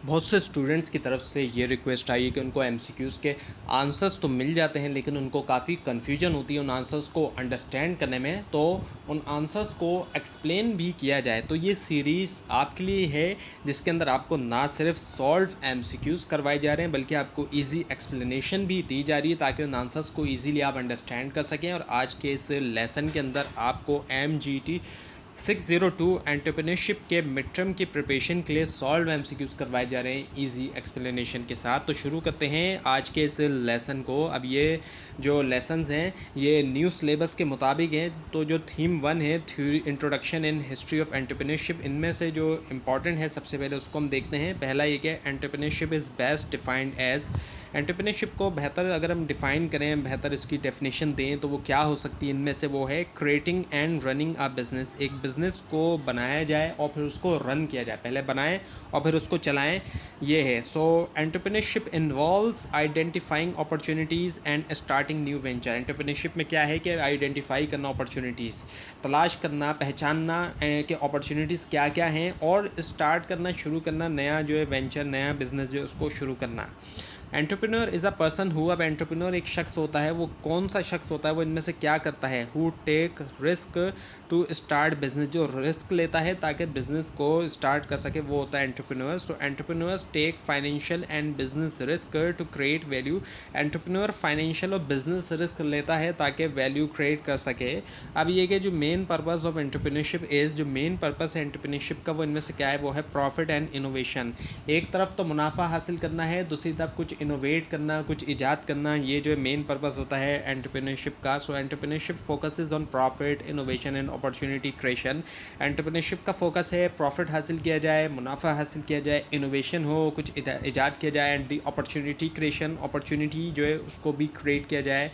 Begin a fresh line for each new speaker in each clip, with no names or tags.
बहुत से स्टूडेंट्स की तरफ से ये रिक्वेस्ट आई है कि उनको एमसीक्यूज़ के आंसर्स तो मिल जाते हैं, लेकिन उनको काफ़ी कन्फ्यूजन होती है उन आंसर्स को अंडरस्टैंड करने में, तो उन आंसर्स को एक्सप्लेन भी किया जाए। तो ये सीरीज़ आपके लिए है, जिसके अंदर आपको ना सिर्फ सॉल्व एमसीक्यूज़ करवाए जा रहे हैं, बल्कि आपको ईजी एक्सप्लेनेशन भी दी जा रही है ताकि उन आंसर्स को ईजीली आप अंडरस्टैंड कर सकें। और आज के इस लेसन के अंदर आपको MGT 602 एंटरप्रेन्योरशिप के मिड टर्म की प्रिपरेशन के लिए सॉल्व एमसीक्यूज़ करवाए जा रहे हैं इजी एक्सप्लेनेशन के साथ। तो शुरू करते हैं आज के इस लेसन को। अब ये जो लेसन्स हैं ये न्यू सिलेबस के मुताबिक हैं। तो जो थीम 1 है, theory introduction in history of entrepreneurship, इनमें से जो इंपॉर्टेंट है सबसे पहले उसको हम देखते हैं। पहला ये कि entrepreneurship is best defined as, entrepreneurship को बेहतर अगर हम डिफ़ाइन करें, बेहतर इसकी डेफिनेशन दें तो वो क्या हो सकती है। इनमें से वो है creating and running a business, एक बिज़नेस को बनाया जाए और फिर उसको रन किया जाए, पहले बनाएं और फिर उसको चलाएं, ये है। So entrepreneurship involves identifying opportunities and starting new venture. Entrepreneurship में क्या है कि आइडेंटिफाई करना, अपॉर्चुनिटीज़ तलाश करना, पहचानना कि अपॉर्चुनिटीज़ क्या क्या हैं, और स्टार्ट करना, शुरू करना, नया जो है वेंचर, नया बिज़नेस जो है उसको शुरू करना। Entrepreneur is a person who, अब एंटरप्रेन्योर एक शख्स होता है, वो कौन सा शख्स होता है, वो इनमें से क्या करता है। Who take risk to start business, जो रिस्क लेता है ताकि बिजनेस को स्टार्ट कर सके, वो होता है entrepreneur. So entrepreneurs take financial and business risk to create value. Entrepreneur financial और बिजनेस रिस्क लेता है ताकि वैल्यू क्रिएट कर सके। अब ये कि जो main purpose of entrepreneurship is, जो मेन पर्पस है एंटरप्रेन्योरशिप का वो इनमें से क्या है, वो है प्रॉफिट एंड इनोवेशन। एक तरफ तो मुनाफा हासिल करना है, दूसरी तरफ कुछ इनोवेट करना, कुछ ईजाद करना, ये जो मेन पर्पस होता है एंटरप्रेन्योरशिप का। So entrepreneurship focuses on profit, innovation and opportunity creation. Entrepreneurship का फोकस है प्रॉफिट हासिल किया जाए, मुनाफा हासिल किया जाए, इनोवेशन हो, कुछ ईजाद किया जाए, and the opportunity creation, opportunity जो है उसको भी क्रिएट किया जाए।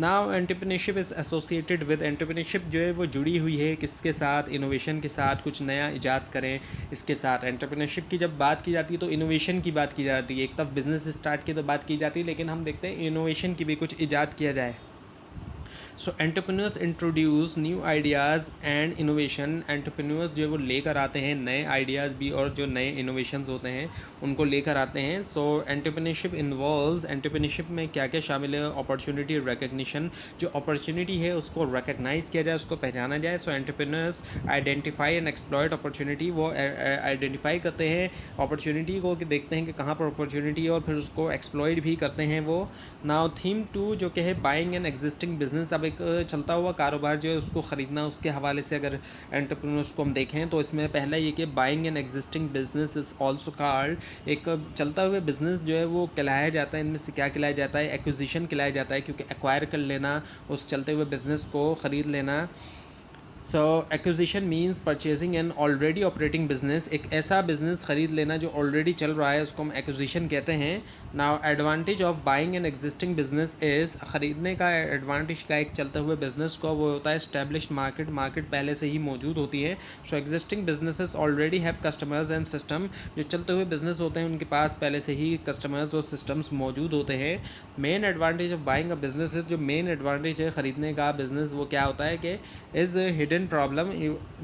Now entrepreneurship is associated with, entrepreneurship जो है वो जुड़ी हुई है किसके साथ, इनोवेशन के साथ, कुछ नया ईजाद करें इसके साथ। एंटरप्रेन्योरशिप की जब बात की जाती है तो इनोवेशन की बात की जाती है, एक तरफ बिजनेस स्टार्ट की तो बात की जाती है, लेकिन हम देखते हैं इनोवेशन की भी कुछ ईजाद किया जाए। So entrepreneurs introduce new ideas and innovation. Entrepreneurs जो है वो लेकर आते हैं नए आइडियाज़ भी, और जो नए इनोवेशंस होते हैं उनको लेकर आते हैं। सो एंटरप्रेन्योरशिप इन्वॉल्व्स, एंटरप्रेन्योरशिप में क्या क्या शामिल है, अपॉर्चुनिटी रिकग्निशन, जो अपॉर्चुनिटी है उसको रिकग्नाइज किया जाए, उसको पहचाना जाए। So entrepreneurs identify and exploit opportunity, वो आइडेंटिफाई करते हैं अपॉर्चुनिटी को, कि देखते हैं कि कहाँ पर अपॉर्चुनिटी है और फिर उसको एक्सप्लॉयट भी करते हैं वो। नाउ थीम 2 जो कि है बाइंग एन एग्जिस्टिंग बिजनेस, अब एक चलता हुआ कारोबार जो है उसको ख़रीदना, उसके हवाले से अगर एंटरप्रेन्योर्स को हम देखें तो इसमें पहला ये कि buying an existing business is also called, एक चलता हुआ बिजनेस जो है वो कहलाया जाता है। इनमें से क्या कहलाया जाता है, एक्विजिशन कहलाया जाता है, क्योंकि एक्वायर कर लेना, उस चलते हुए बिजनेस को ख़रीद लेना। So acquisition means purchasing an already operating business, एक ऐसा बिजनेस ख़रीद लेना जो ऑलरेडी चल रहा है, उसको हम एक्विजिशन कहते हैं। Now advantage of buying an existing business is, ख़रीदने का एडवांटेज का एक चलते हुए बिजनेस को, वो होता है स्टैब्लिश्ड मार्केट, मार्केट पहले से ही मौजूद होती है। So existing businesses already have customers and system, जो चलते हुए बिजनेस होते हैं उनके पास पहले से ही कस्टमर्स और सिस्टम्स मौजूद होते हैं। Main advantage of buying a business, जो मेन एडवांटेज है ख़रीदने का बिजनेस, वो क्या होता है कि is hidden problem,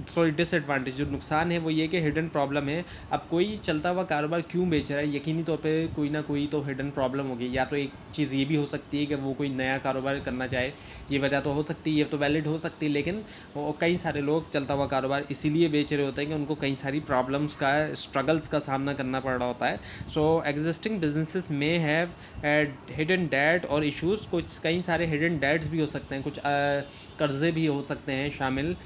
sorry disadvantage, जो नुकसान है वो ये कि हिडन प्रॉब्लम है। अब कोई चलता हुआ कारोबार क्यों बेच रहा है, यकीनी तौर पे कोई ना कोई तो हिडन प्रॉब्लम होगी। या तो एक चीज़ ये भी हो सकती है कि वो कोई नया कारोबार करना चाहे, ये वजह तो हो सकती है, ये तो वैलिड हो सकती है, लेकिन कई सारे लोग चलता हुआ कारोबार इसीलिए बेच रहे होते हैं कि उनको कई सारी प्रॉब्लम्स का, स्ट्रगल्स का सामना करना पड़ रहा होता है। सो एग्जिस्टिंग बिजनेसेस में हैव हिडन डेट और इश्यूज़, कुछ कई सारे हिडन डेट्स भी हो सकते हैं, कुछ कर्ज़े भी हो सकते हैं शामिल,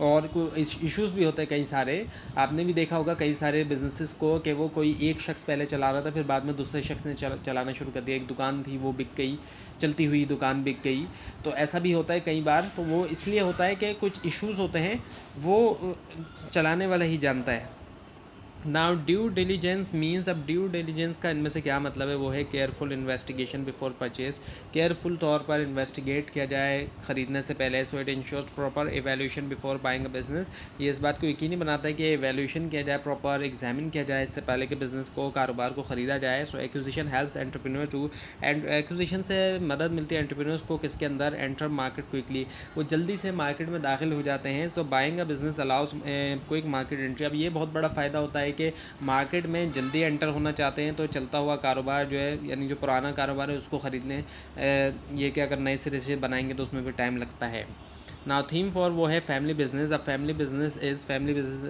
और इश्यूज़ भी होते हैं कई सारे। आपने भी देखा होगा कई सारे बिजनेसेस को कि वो कोई एक शख्स पहले चला रहा था, फिर बाद में दूसरे शख्स ने चलाना शुरू कर दिया। एक दुकान थी वो बिक गई, चलती हुई दुकान बिक गई, तो ऐसा भी होता है कई बार। तो वो इसलिए होता है कि कुछ इश्यूज़ होते हैं, वो चलाने वाला ही जानता है। नाउ ड्यू डिलीजेंस मीन्स, अब ड्यू डिलीजेंस का इनमें से क्या मतलब है, वो है careful investigation before purchase, careful तौर पर इन्वेस्टिगेट किया जाए ख़रीदने से पहले। So it ensures proper evaluation before buying a business, ये इस बात को यकीनी बनाता है कि एवेल्यूशन किया जाए, प्रॉपर एग्जामिन किया जाए इससे पहले कि बिज़नेस को, कारोबार को ख़रीदा जाए। So acquisition helps entrepreneur to, and acquisition से मदद मिलती है एंटरप्रेन्योर्स को किसके अंदर, एंटर मार्केट क्विकली, वो जल्दी से मार्केट में दाखिल हो जाते हैं। So buying a business allow us quick market entry, अब ये बहुत बड़ा फ़ायदा होता है कि मार्केट में जल्दी एंटर होना चाहते हैं, तो चलता हुआ कारोबार जो है यानी जो पुराना कारोबार है उसको ख़रीदने ये कि अगर नए सिरे से बनाएंगे तो उसमें भी टाइम लगता है। नाउ थीम फॉर वो है फैमिली बिजनेस। अब फैमिली बिजनेस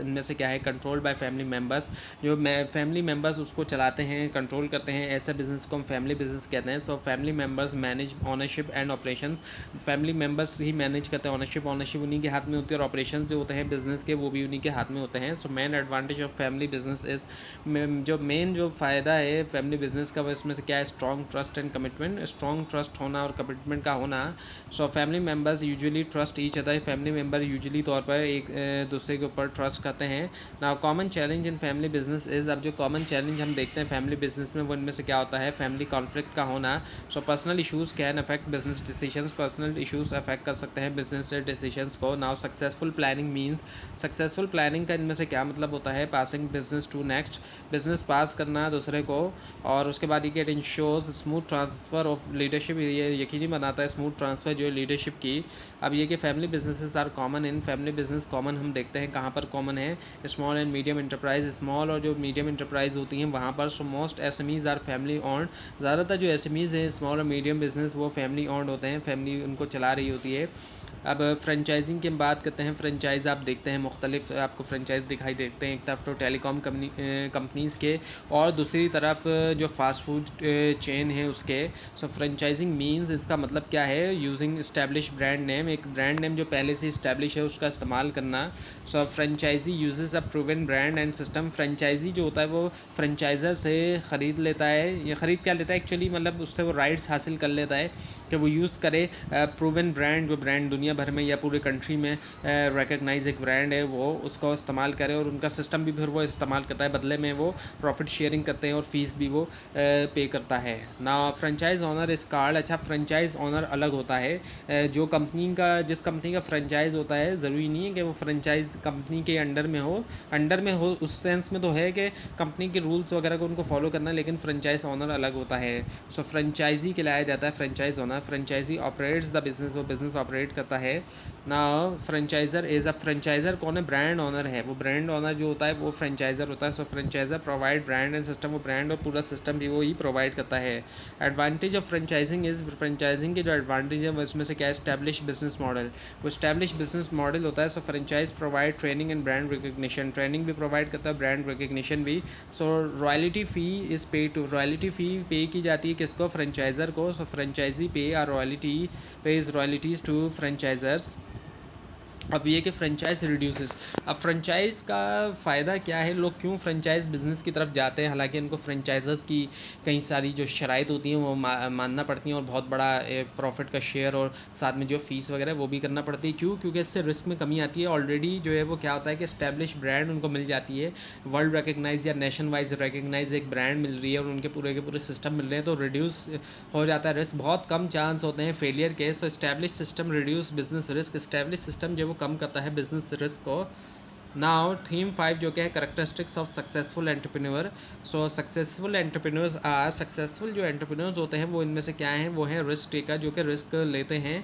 इनमें से क्या है, कंट्रोल बाय फैमिली मेम्बर्स। जो फैमिली मेम्बर्स उसको चलाते हैं, कंट्रोल करते हैं, ऐसा बिजनेस को हम फैमिली बिजनेस कहते हैं। So family members manage ownership and operation. Family members he manage करते हैं, ओनरशिप उन्हीं के हाथ में होती है, और ऑपरेशन जो होते हैं बिजनेस के वो भी उन्हीं के हाथ में होते हैं। So main advantage of family business is, जो मेन जो फ़ायदा है फैमिली बिजनेस का वो इसमें से क्या है, strong trust and commitment. Strong trust होना और कमिटमेंट का होना। So family members usually trust each other. Family member usually तौर पर एक दूसरे के ऊपर ट्रस्ट करते हैं। Now common challenge in family business is, अब जो कॉमन चैलेंज हम देखते हैं फैमिली बिजनेस में वो इनमें से क्या होता है, फैमिली कॉन्फ्लिक्ट का होना। So personal issues can affect business decisions. Personal issues affect कर सकते हैं बिजनेस डिसीजंस को। Now successful planning means, successful planning का इनमें से क्या मतलब होता है, passing business to next, business pass करना दूसरे को। और उसके बाद ये ensures smooth transfer of leadership, ये यकीनी बनाता है स्मूथ ट्रांसफ़र जो है लीडरशिप की। अब ये कि family businesses are common in, family business common हम देखते हैं कहाँ पर कॉमन है, small and medium enterprise. Small और जो मीडियम इंटरप्राइज होती हैं वहाँ पर। So most SMEs are family owned. ज़्यादातर जो एसएमईज हैं स्मॉल और मीडियम बिजनेस वो फैमिली ओन्ड होते हैं, फैमिली उनको चला रही होती है। अब फ्रेंचाइजिंग की हम बात करते हैं। फ्रेंचाइज़ आप देखते हैं मुख्तलिफ आपको फ्रेंचाइज़ दिखाई देते हैं, एक तरफ तो टेलीकॉम कंपनीज़ के और दूसरी तरफ जो फास्ट फूड चेन है उसके। सो फ्रेंचाइजिंग मीन्स, इसका मतलब क्या है, यूजिंग इस्टेब्लिश ब्रांड नेम, एक ब्रांड नेम जो पहले से इस्टेब्लिश है उसका इस्तेमाल करना। So franchisee uses a proven brand and system. Franchisee जो होता है वो फ्रेंचाइज़र से ख़रीद लेता है, ये ख़रीद क्या लेता है एक्चुअली, मतलब उससे वो राइट्स हासिल कर लेता है कि वो यूज़ करे प्रूवन ब्रांड, जो ब्रांड दुनिया भर में या पूरे कंट्री में रिकग्नाइज एक ब्रांड है वो उसको इस्तेमाल करे, और उनका सिस्टम भी फिर वो इस्तेमाल करता है, बदले में वो प्रॉफिट शेयरिंग करते हैं और फीस भी वो पे करता है ना। फ्रेंचाइज ऑनर इस कार्ड, अच्छा फ्रेंचाइज ऑनर अलग होता है, जो कंपनी का जिस कंपनी का फ्रेंचाइज होता है ज़रूरी नहीं है कि वो फ्रेंचाइज कंपनी के अंडर में हो उस सेंस में तो है कि कंपनी के रूल्स वगैरह को उनको फॉलो करना है, लेकिन फ्रेंचाइज ऑनर अलग होता है। सो फ्रेंचाइजी कहलाया जाता है franchise owner. Franchisee operates the business, वो बिजनेस ऑपरेट करता है ना। फ्रेंचाइज़र इज़ अ, फ्रेंचाइज़र कौन है, ब्रांड ऑनर है, वो ब्रांड ऑनर जो होता है वो फ्रेंचाइज़र होता है। So franchiser provide brand and system, वो ब्रांड और पूरा सिस्टम भी वो ही प्रोवाइड करता है। Advantage of franchising is, franchising के जो एडवांटेज है वो इसमें से क्या है, स्टैब्लिश बिजनेस मॉडल, वो स्टैब्लिश बिजनेस मॉडल होता है। So franchise provide training and brand recognition, training भी प्रोवाइड करता है, ब्रांड रिकग्निशन भी। So royalty fee is pay to, royalty fee pay की जाती है किसको, फ्रेंचाइज़र को। So franchisee pay are royalty, pays royalties to franchisors। अब ये कि फ्रेंचाइज रिड्यूसेस, अब फ्रेंचाइज़ का फ़ायदा क्या है, लोग क्यों फ्रेंचाइज बिज़नेस की तरफ जाते हैं, हालांकि इनको फ्रेंचाइजर्स की कई सारी जो शराइत होती हैं वो मानना पड़ती हैं, और बहुत बड़ा प्रॉफिट का शेयर और साथ में जो फ़ीस वगैरह वो भी करना पड़ती है। क्यों, क्योंकि इससे रिस्क में कमी आती है। ऑलरेडी जो है वो क्या होता है कि इस्टेब्लिश ब्रांड उनको मिल जाती है, वर्ल्ड रिकग्नाइज या नेशन वाइज रिकग्नाइज एक ब्रांड मिल रही है और उनके पूरे के पूरे सिस्टम मिल रहे हैं, तो रिड्यूस हो जाता है रिस्क, बहुत कम चांस होते हैं फेलियर के। So establish system reduce business risk, establish system जो वो कम करता है बिजनेस रिस्क को। नाउ थीम 5 जो क्या है, characteristics of successful entrepreneur. So successful entrepreneurs are, successful जो एंटरप्रेन्योर्स होते हैं वो इनमें से क्या हैं, वो हैं रिस्क टेकर, जो कि रिस्क लेते हैं।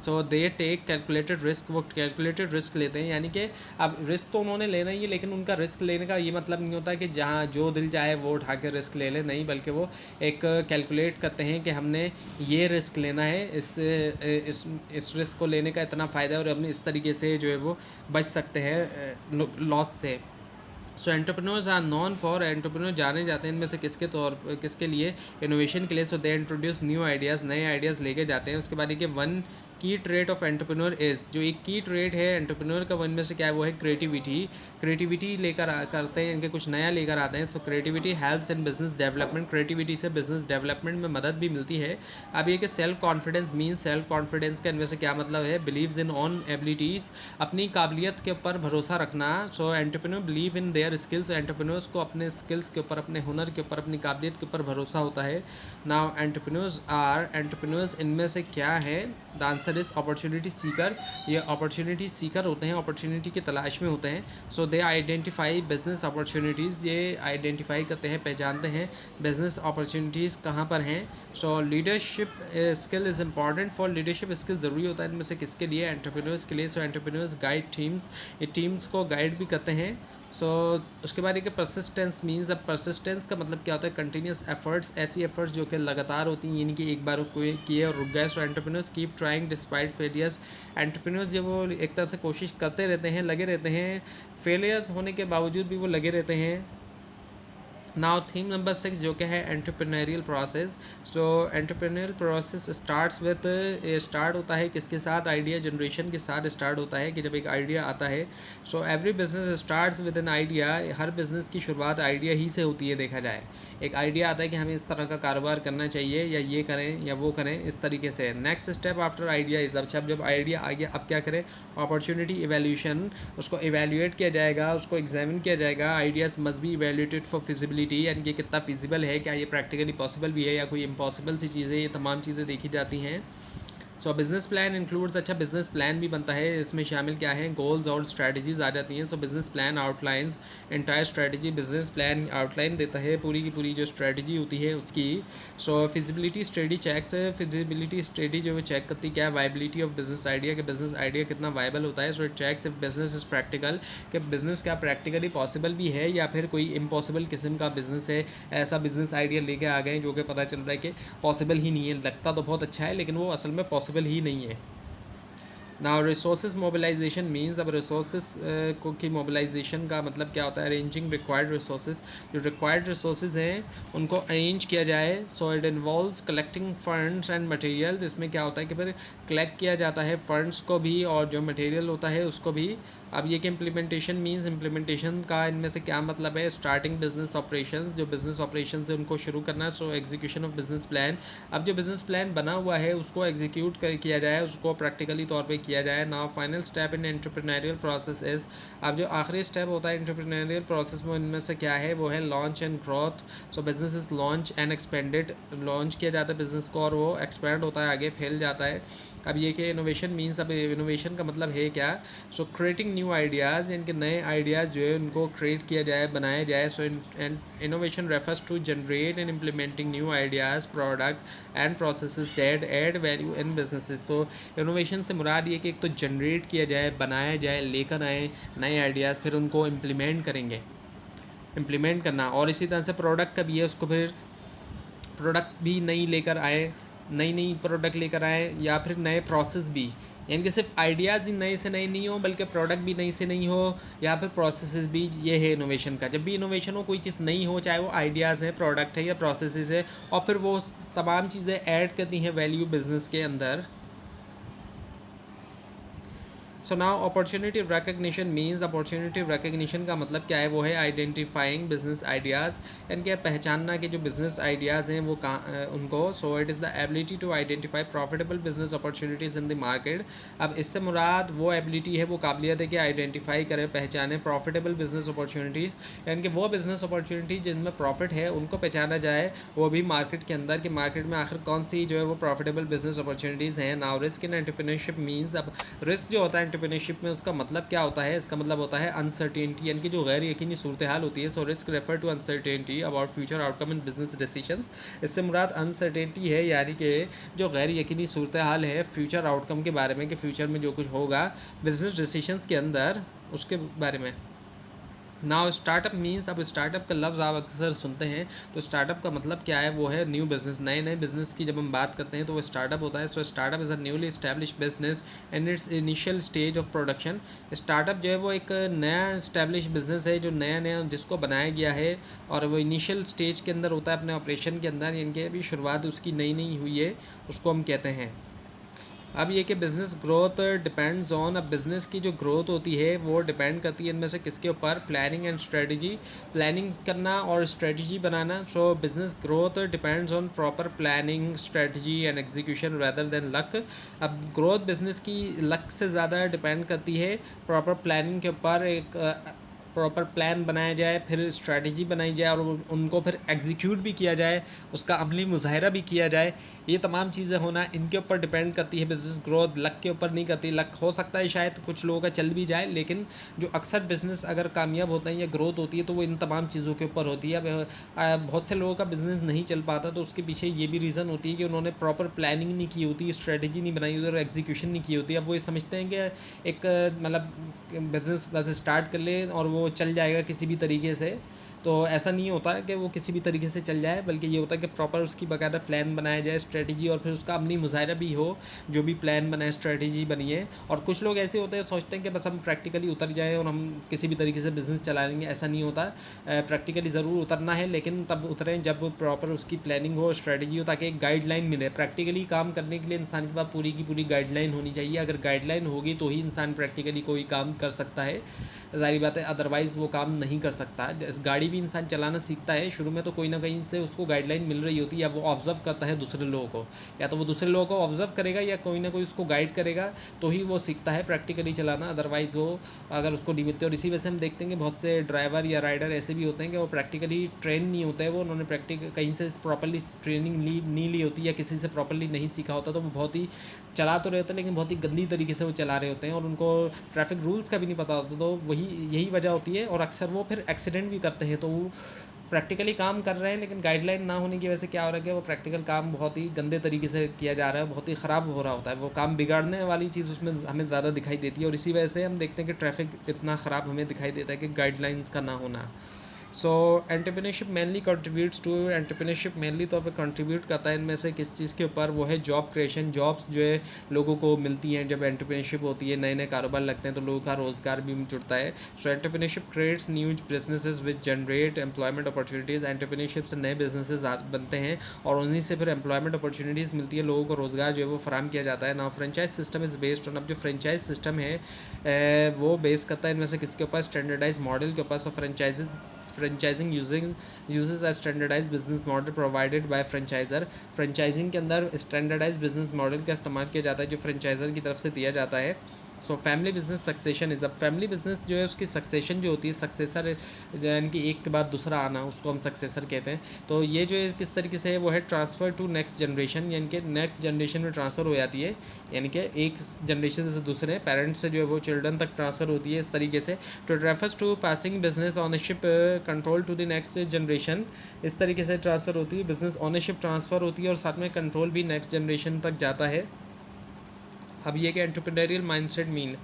सो दे टेक कैलकुलेटेड रिस्क, वो कैलकुलेटेड रिस्क लेते हैं, यानी कि अब रिस्क तो उन्होंने लेना ही है, लेकिन उनका रिस्क लेने का ये मतलब नहीं होता कि जहाँ जो दिल चाहे वो उठा के रिस्क ले ले, नहीं, बल्कि वो एक कैलकुलेट करते हैं कि हमने ये रिस्क लेना है, इस रिस्क को लेने का इतना फ़ायदा है और हमने इस तरीके से जो है वो बच सकते हैं लॉस से। So entrepreneurs are known for, entrepreneur जाने जाते हैं इनमें से किसके लिए, इनोवेशन के लिए। सो दे इंट्रोड्यूस न्यू आइडियाज़, नए आइडियाज़ लेके जाते हैं। उसके बाद ये वन की ट्रेट ऑफ एंटरप्रेन्योर इज़, जो एक की ट्रेट है एंटरप्रेन्योर का वन में से क्या है, वो है क्रिएटिविटी। क्रिएटिविटी करते हैं, इनके कुछ नया लेकर आते हैं। सो creativity helps in business development, creativity से बिजनेस डेवलपमेंट में मदद भी मिलती है। अब ये कि self confidence means, self confidence का इनमें से क्या मतलब है, बिलीव्स इन ऑन एबिलिटीज़, अपनी काबिलियत के ऊपर भरोसा रखना। So entrepreneur believe in their skills, entrepreneurs को अपने स्किल्स के ऊपर, अपने हुनर के ऊपर, अपनी काबिलियत के ऊपर भरोसा होता है। नाउ एंटरप्रेन्योर्स इनमें से क्या है, the answer is opportunity Sikar, ये अपॉर्चुनिटी सीकर होते हैं, अपॉर्चुनिटी की तलाश में होते हैं। सो दे आइडेंटिफाई बिजनेस अपॉर्चुनिटीज़, ये आइडेंटिफाई करते हैं, पहचानते हैं बिजनेस अपॉर्चुनिटीज़ कहाँ पर हैं। सो leadership skill is important for, leadership skill ज़रूरी होता है इनमें से किसके लिए, एंटरप्रेन्योर्स के लिए। सो एंटरप्रेन्योर्स गाइड टीम्स, ये टीम्स को गाइड भी करते हैं। सो उसके बाद एक परसिस्टेंस मीन्स, अब परसिस्टेंस का मतलब क्या होता है, कंटिन्यूस एफर्ट्स, ऐसी एफर्ट्स जो कि लगातार होती हैं, यानी कि एक बार कोई किए और रुक गए। So entrepreneurs keep trying despite failures, entrepreneurs जब वो एक तरह से कोशिश करते रहते हैं, लगे रहते हैं, फेलियर्स होने के बावजूद भी वो लगे रहते हैं। नाउ थीम नंबर 6 जो कि है एंटरप्रेन्योरियल प्रोसेस। सो एंटरप्रेन्योरियल प्रोसेस स्टार्ट होता है किसके साथ, आइडिया जनरेशन के साथ स्टार्ट होता है, कि जब एक आइडिया आता है। So every business starts with an idea, her business की शुरुआत आइडिया ही से होती है। देखा जाए एक आइडिया आता है कि हमें इस तरह का कारोबार करना चाहिए, या ये करें या वो करें, इस तरीके से। Next step after idea is, अच्छा जब आइडिया आ गया अब क्या करें, अपॉर्चुनिटी इवेल्यूशन, उसको इवेल्यूएट किया जाएगा, उसको एग्जामिन किया जाएगा। Ideas must be evaluated for feasibility, यानी कि कितना फिजिबल है, क्या ये प्रैक्टिकली पॉसिबल भी है या कोई इम्पॉसिबल सी चीज़ें, ये तमाम चीज़ें देखी जाती हैं। सो बिजनेस प्लान इंक्लूड्स, अच्छा बिजनेस प्लान भी बनता है, इसमें शामिल क्या है, गोल्स और स्ट्रैटेजीज आ जाती हैं। सो business plan outlines entire strategy, business plan outline देता है पूरी की पूरी जो स्ट्रैटेजी होती है उसकी। So feasibility study checks, feasibility study जो है चेक करती क्या है, वाइबिलिटी ऑफ बिजनेस आइडिया, कि बिजनेस आइडिया कितना वाइबल होता है। So it checks if business is practical, कि बिजनेस क्या प्रैक्टिकली पॉसिबल भी है या फिर कोई इम्पॉसिबल किस्म का बिजनेस है, ऐसा बिजनेस आइडिया लेके आ गए जो कि पता चल रहा है कि पॉसिबल ही नहीं है, लगता तो बहुत अच्छा है लेकिन वो असल में पॉसिबल ही नहीं है। नाउ रिसोर्स मोबिलाइजेशन मीन्स, अब रिसोर्स को की मोबिलाइजेशन का मतलब क्या होता है, अरेंजिंग रिक्वायर्ड रिसोर्स, जो रिक्वायर्ड रिसोर्स हैं उनको अरेंज किया जाए। So it involves collecting funds and material, इसमें क्या होता है कि फिर कलेक्ट किया जाता है फंड्स को भी और जो मटेरियल होता है उसको भी। अब ये कि इम्प्लीमेंटेशन मीन्स, इम्प्लीमेंटेशन का इनमें से क्या मतलब है, स्टार्टिंग बिजनेस ऑपरेशंस, जो बिजनेस ऑपरेशन है उनको शुरू करना। So execution of business plan, अब जो बिजनेस प्लान बना हुआ है उसको एग्जीक्यूट किया जाए, उसको प्रैक्टिकली तौर पे किया जाए। Now final step in entrepreneurial process is, अब जो आखिरी स्टेप होता है एंटरप्रेन्योरियल प्रोसेस में, इनमें से क्या है, वो है launch and growth. So business is launch and expanded, launch किया जाता है बिजनेस को और वो एक्सपेंड होता है, आगे फैल जाता है। अब ये कि इनोवेशन मीन्स, अब इनोवेशन का मतलब है क्या, सो क्रिएटिंग न्यू आइडियाज़, इनके नए आइडियाज़ जो है उनको क्रिएट किया जाए, बनाया जाए। So and innovation refers to generate and implementing new ideas, product and processes that add value in businesses. So innovation से मुराद ये कि एक तो जनरेट किया जाए, बनाया जाए, लेकर आए नए आइडियाज़, फिर उनको इम्प्लीमेंट करेंगे, इम्प्लीमेंट करना। और इसी तरह से प्रोडक्ट का भी है, उसको फिर प्रोडक्ट भी नई लेकर आए, नई नई प्रोडक्ट लेकर आए, या फिर नए प्रोसेस भी, यानी कि सिर्फ आइडियाज़ ही नए से नए नहीं हो बल्कि प्रोडक्ट भी नई से नहीं हो, या फिर प्रोसेसेस भी। ये है इनोवेशन का, जब भी इनोवेशन हो कोई चीज़ नई हो, चाहे वो आइडियाज़ है, प्रोडक्ट है या प्रोसेसेस है, और फिर वो तमाम चीज़ें ऐड करती हैं वैल्यू बिजनेस के अंदर। So now opportunity recognition means, opportunity recognition का मतलब क्या है, वो है आइडेंटिफाइंग बिजनेस आइडियाज़, यानी कि पहचानना कि जो बिजनेस आइडियाज़ हैं वो कहाँ उनको। So it is the ability to identify profitable business opportunities in the market. अब इससे मुराद वो एबिलिटी है, वो काबिलियत है कि आइडेंटिफाई करें, पहचाने प्रॉफिटेबल बिजनेस अपॉर्चुनिटी, यानी कि वो बिजनेस अपॉर्चुनिटी जिनमें प्रॉफिट है उनको पहचाना जाए, वो भी मार्केट के अंदर, कि मार्केट में आखिर कौन सी जो है वो प्रॉफिटेबल बिजनेस अपॉर्चुनिटीज़ हैं। Now risk in entrepreneurship means, अब रिस्क जो होता है एंटरप्रेन्योरशिप में उसका मतलब क्या होता है, इसका मतलब होता है अनसर्टेनिटी, यानी कि जो गैर यकीनी सूरत हाल होती है। So risk refer to uncertainty about future outcome in business decisions, इससे मुराद अनसर्टेनिटी है, यानी कि जो गैर यकीनी सूरत हाल है फ्यूचर आउटकम के बारे में, कि फ्यूचर में जो कुछ होगा बिजनेस डिसीजंस के अंदर, उसके बारे में। नाउ स्टार्टअप मीन्स, अब स्टार्टअप का लफ्ज़ आप अक्सर सुनते हैं, तो स्टार्टअप का मतलब क्या है, वो है न्यू बिज़नेस, नए नए बिज़नेस की जब हम बात करते हैं तो वो स्टार्टअप होता है। So startup is a newly establish business and its initial stage of production. Startup जो है वो एक नया इस्टेब्लिश बिज़नेस है, जो नया नया जिसको बनाया गया है, और वो इनिशियल स्टेज के अंदर होता है अपने ऑपरेशन के अंदर, यानी कि अभी शुरुआत उसकी नई नई हुई है, उसको हम कहते हैं। अब ये कि बिज़नेस ग्रोथ डिपेंड्स ऑन, अब बिज़नेस की जो ग्रोथ होती है वो डिपेंड करती है इनमें से किसके ऊपर, प्लानिंग एंड स्ट्रेटजी, प्लानिंग करना और strategy banana. So business growth depends on proper planning, strategy and execution rather than luck. अब ग्रोथ बिज़नेस की लक से ज़्यादा डिपेंड करती है प्रॉपर प्लानिंग के ऊपर, एक प्रॉपर प्लान बनाया जाए, फिर स्ट्रैटेजी बनाई जाए और उनको फिर एग्जीक्यूट भी किया जाए, उसका अमली मुजाहरा भी किया जाए। ये तमाम चीज़ें होना इनके ऊपर डिपेंड करती है बिज़नेस ग्रोथ, लक के ऊपर नहीं करती। लक हो सकता है शायद कुछ लोगों का चल भी जाए, लेकिन जो अक्सर बिज़नेस अगर कामयाब होता है या ग्रोथ होती है तो वो इन तमाम चीज़ों के ऊपर होती है। अब बहुत से लोगों का बिज़नेस नहीं चल पाता, तो उसके पीछे ये भी रीज़न होती है कि उन्होंने प्रॉपर प्लानिंग नहीं की होती, स्ट्रैटेजी नहीं बनाई होती और एग्जीक्यूशन नहीं की होती। अब वो ये समझते हैं कि एक मतलब बिज़नेस बस स्टार्ट कर ले और वो वो चल जाएगा किसी भी तरीके से, तो ऐसा नहीं होता है कि वो किसी भी तरीके से चल जाए, बल्कि ये होता है कि प्रॉपर उसकी बाकायदा प्लान बनाया जाए, स्ट्रेटजी, और फिर उसका अमली मुजाहरा भी हो, जो भी प्लान बनाए, स्ट्रेटजी बनी है। और कुछ लोग ऐसे होते हैं, सोचते हैं कि बस हम प्रैक्टिकली उतर जाएँ और हम किसी भी तरीके से बिज़नेस चला लेंगे, ऐसा नहीं होता। प्रैक्टिकली ज़रूर उतरना है, लेकिन तब उतरें जब प्रॉपर उसकी प्लानिंग हो, स्ट्रेटजी हो, ताकि एक गाइडलाइन मिले। प्रैक्टिकली काम करने के लिए इंसान के पास पूरी की पूरी गाइडलाइन होनी चाहिए। अगर गाइडलाइन होगी तो ही इंसान प्रैक्टिकली कोई काम कर सकता है, ज़ाहिर बात है, अदरवाइज़ वो काम नहीं कर सकता। गाड़ी भी इंसान चलाना सीखता है, शुरू में तो कोई ना कहीं से उसको गाइडलाइन मिल रही होती है, या वो ऑब्ज़र्व करता है दूसरे लोगों को, या तो वो दूसरे लोगों को ऑब्ज़र्व करेगा या कोई ना कोई उसको गाइड करेगा, तो ही वो सीखता है प्रैक्टिकली चलाना, अदरवाइज़ वो अगर उसको नहीं मिलते। और इसी वजह से हम देखते हैं कि बहुत से ड्राइवर या राइडर ऐसे भी होते हैं कि वो प्रैक्टिकली ट्रेन नहीं होते हैं, वो उन्होंने कहीं से प्रॉपरली ट्रेनिंग नहीं ली होती, या किसी से प्रॉपरली नहीं सीखा होता, तो वो बहुत ही चला तो रहे होते हैं लेकिन बहुत ही गंदी तरीके से वो चला रहे होते हैं, और उनको ट्रैफिक रूल्स का भी नहीं पता होता। तो यही वजह होती है, और अक्सर वो फिर एक्सीडेंट भी करते हैं। तो वो प्रैक्टिकली काम कर रहे हैं, लेकिन गाइडलाइन ना होने की वजह से क्या हो रहा है कि वो प्रैक्टिकल काम बहुत ही गंदे तरीके से किया जा रहा है, बहुत ही ख़राब हो रहा होता है, वो काम बिगाड़ने वाली चीज़ उसमें हमें ज़्यादा दिखाई देती है। और इसी वजह से हम देखते हैं कि ट्रैफिक इतना ख़राब हमें दिखाई देता है कि गाइडलाइंस का ना होना। So entrepreneurship mainly contributes to, entrepreneurship mainly तौर पे कंट्रीब्यूट करता है इनमें से किस चीज़ के ऊपर, वो है जॉब क्रिएशन। जॉब्स जो है लोगों को मिलती हैं जब एंटरप्रेन्योरशिप होती है, नए नए कारोबार लगते हैं तो लोगों का रोज़गार भी जुड़ता है। So entrepreneurship creates new businesses which generate employment opportunities. Entrepreneurship से नए बिजनेसेस बनते हैं और उन्हीं से फिर एम्प्लॉयमेंट अपॉर्चुनिटीज़ मिलती है, लोगों को रोज़गार जो है वो फराम किया जाता है ना। Franchise system is based on, अब जो फ्रेंचाइज सिस्टम है वो बेस करता है इनमें से किसके ऊपर, स्टैंडर्डाइज मॉडल के ऊपर। So franchising uses a standardise business model provided by franchiser. Franchising के अंदर स्टैंडर्डाइज बिजनेस मॉडल का इस्तेमाल किया जाता है जो फ्रेंचाइजर की तरफ से दिया जाता है। So family business succession is, अब फैमिली बिजनेस जो है उसकी सक्सेशन जो होती है, सक्सेसर यानी कि एक के बाद दूसरा आना, उसको हम सक्सेसर कहते हैं। तो ये जो है किस तरीके से है, वो है ट्रांसफ़र टू नेक्स्ट जनरेशन, यानी कि नेक्स्ट जनरेशन में ट्रांसफ़र हो जाती है, यानी कि एक जनरेशन से दूसरे पेरेंट्स से जो है वो चिल्ड्रन तक ट्रांसफ़र होती है इस तरीके से। तो refers to passing business ownership control to the next generation, इस तरीके से ट्रांसफ़र होती है, बिजनेस ऑनरशिप ट्रांसफ़र होती है और साथ में कंट्रोल भी नेक्स्ट जनरेशन तक जाता है। अब ये कि entrepreneurial mindset mean,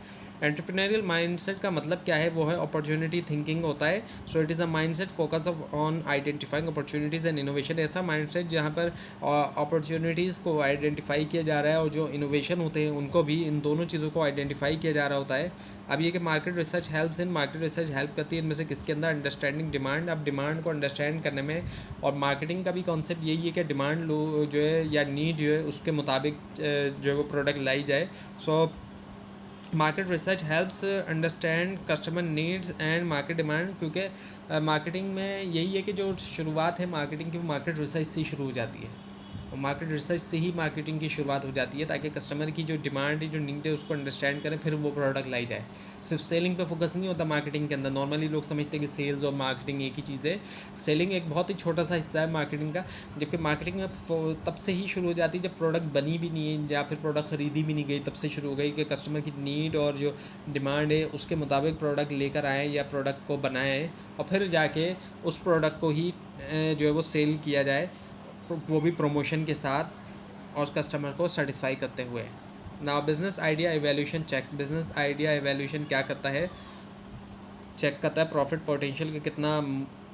entrepreneurial mindset का मतलब क्या है, वो है अपॉर्चुनिटी थिंकिंग होता है। So it is a mindset focus on identifying opportunities and innovation, ऐसा माइंडसेट जहाँ पर अपॉर्चुनिटीज़ को आइडेंटिफाई किया जा रहा है और जो इनोवेशन होते हैं उनको भी, इन दोनों चीज़ों को आइडेंटिफाई किया जा रहा होता है। अब ये कि market research helps in, market research help करती है इनमें से किसके अंदर, अंडरस्टैंडिंग डिमांड, अब डिमांड को अंडरस्टैंड करने में। और मार्केटिंग का भी कॉन्सेप्ट यही है कि डिमांड जो है या नीड जो है उसके मुताबिक जो है वो प्रोडक्ट लाई जाए। So market research helps understand customer needs and market demand, क्योंकि मार्केटिंग में यही है कि जो शुरुआत है मार्केटिंग की, वो मार्केट रिसर्च से शुरू हो जाती है, और मार्केट रिसर्च से ही मार्केटिंग की शुरुआत हो जाती है, ताकि कस्टमर की जो डिमांड है, जो नीड है, उसको अंडरस्टैंड करें, फिर वो प्रोडक्ट लाई जाए। सिर्फ सेलिंग पे फोकस नहीं होता मार्केटिंग के अंदर। नॉर्मली लोग समझते हैं कि सेल्स और मार्केटिंग एक ही चीज़ है। सेलिंग एक बहुत ही छोटा सा हिस्सा है मार्केटिंग का, जबकि मार्केटिंग में तब से ही शुरू हो जाती है जब प्रोडक्ट बनी भी नहीं है या फिर प्रोडक्ट ख़रीदी भी नहीं गई, तब से शुरू हो गई कि कस्टमर की नीड और जो डिमांड है उसके मुताबिक प्रोडक्ट लेकर आएँ या प्रोडक्ट को बनाएँ, और फिर जाके उस प्रोडक्ट को ही जो है वो सेल किया जाए, वो भी प्रमोशन के साथ और कस्टमर को सेटिस्फाई करते हुए। Now business idea evaluation checks, business idea evaluation क्या करता है, चेक करता है प्रॉफिट पोटेंशियल के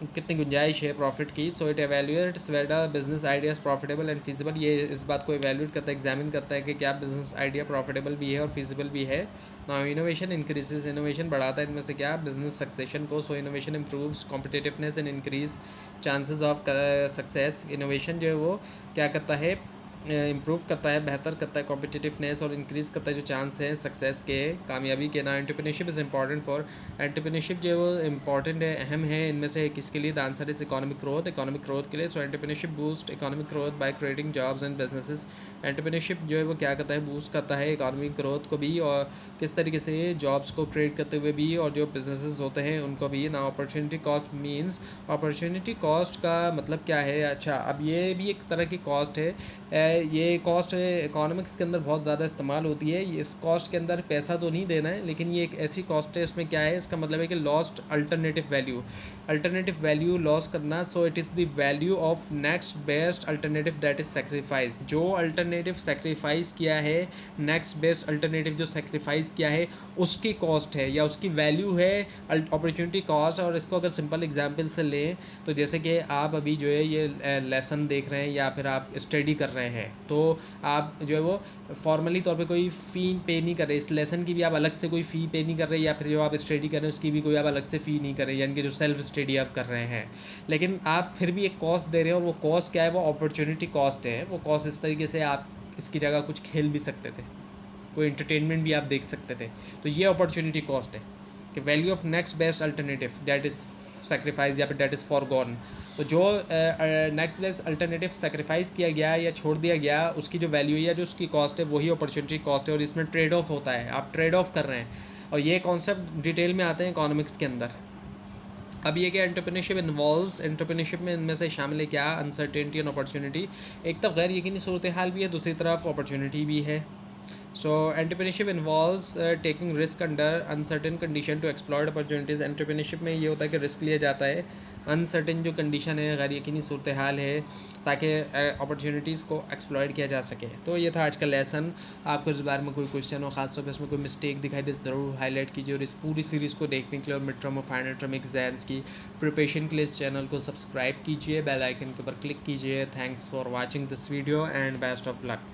कितनी गुंजाइश है प्रॉफिट की। So it evaluates whether business idea is profitable and feasible, ये इस बात को एवेल्यूएट करता है, एग्जामिन करता है कि क्या बिजनेस आइडिया प्रॉफिटेबल भी है और फिजिबल भी है। नाउ इनोवेशन इंक्रीजेस, इनोवेशन बढ़ाता है इनमें से क्या, बिजनेस सक्सेशन को। So innovation improves competitiveness and increase chances of success, innovation जो है वो क्या करता है, इम्प्रूव करता है, बेहतर करता है कॉम्पिटिटिवनेस और इंक्रीज़ करता है जो चांस हैं सक्सेस के, कामयाबी के ना। Entrepreneurship is important for, entrepreneurship जो है वो इंपॉर्टेंट है, अहम है इनमें से किसके लिए, the answer is economic growth, economic growth के लिए। So entrepreneurship boost economic growth by creating jobs and businesses, entrepreneurship जो है वो क्या करता है, बूस्ट करता है इकोनॉमिक ग्रोथ को भी, और किस तरीके से जॉब्स को क्रिएट करते हुए भी, और जो बिजनेसेस होते हैं उनको भी ना। Opportunity cost means, opportunity cost का मतलब क्या है, अच्छा अब ये भी एक तरह की कॉस्ट है, ये कॉस्ट इकोनॉमिक्स के अंदर बहुत ज़्यादा इस्तेमाल होती है। इस कॉस्ट के अंदर पैसा तो नहीं देना है, लेकिन ये एक ऐसी कॉस्ट है, इसमें क्या है, इसका मतलब है कि lost alternative value, alternative value loss करना। So it is the value of next best alternative that is sacrifice, जो अल्टरनेटिव अल्टरनेटिव सेक्रीफाइस किया है, नेक्स्ट बेस्ट अल्टरनेटिव जो सेक्रीफाइस किया है उसकी कॉस्ट है या उसकी वैल्यू है अपॉर्चुनिटी कॉस्ट। और इसको अगर सिंपल एग्जांपल से लें तो जैसे कि आप अभी जो है ये लेसन देख रहे हैं या फिर आप स्टडी कर रहे हैं, तो आप जो है वो फॉर्मली तौर पे कोई फ़ी पे नहीं कर रहे, इस लेसन की भी आप अलग से कोई फ़ी पे नहीं कर रहे, या फिर जो आप स्टडी कर रहे हैं उसकी भी कोई आप अलग से फ़ी नहीं कर रहे, यानी कि जो सेल्फ स्टडी आप कर रहे हैं, लेकिन आप फिर भी एक कॉस्ट दे रहे हैं। और वो कॉस्ट क्या है, वो अपॉर्चुनिटी कॉस्ट है। वो कॉस्ट इस तरीके से आप इसकी जगह कुछ खेल भी सकते थे, कोई इंटरटेनमेंट भी आप देख सकते थे। तो ये अपॉर्चुनिटी कॉस्ट है कि value of next best alternative that is sacrifice या फिर दैट इज़ फॉरगॉन। तो जो नेक्स्ट बेस्ट अल्टरनेटिव सेक्रीफाइस किया गया या छोड़ दिया गया उसकी जो वैल्यू है या जो उसकी कॉस्ट है वही अपॉर्चुनिटी कॉस्ट है। और इसमें ट्रेड ऑफ होता है, आप ट्रेड ऑफ कर रहे हैं। और ये कॉन्सेप्ट डिटेल में आते हैं इकोनॉमिक्स के अंदर। अब ये कि एंटरप्रेन्योरशिप इन्वॉल्व्स, एंटरप्रेन्योरशिप में इनमें से शामिल है क्या, अनसर्टेनिटी एंड अपॉर्चुनिटी। एक तरफ गैर यकीनी सूरत हाल भी है, दूसरी तरफ अपॉर्चुनिटी भी है। So entrepreneurship involves taking risk under uncertain condition to exploit opportunities। entrepreneurship में ये होता है कि रिस्क लिया जाता है, अनसर्टेन जो कंडीशन है, गैर यकीनी सूरत हाल है, ताकि अपॉर्चुनिटीज़ को एक्सप्लॉयट किया जा सके। तो ये था आज का लेसन। आपको इस बारे में कोई क्वेश्चन हो, खासतौर पर इसमें कोई मिस्टेक दिखाई दे ज़रूर हाईलाइट कीजिए। और इस पूरी सीरीज़ को देखने के लिए और मिड टर्म और फाइनल टर्म एग्जाम्स की प्रिपरेशन के लिए इस चैनल को सब्सक्राइब कीजिए, बेल आइकन के ऊपर क्लिक कीजिए। Thanks for watching this video and best of luck.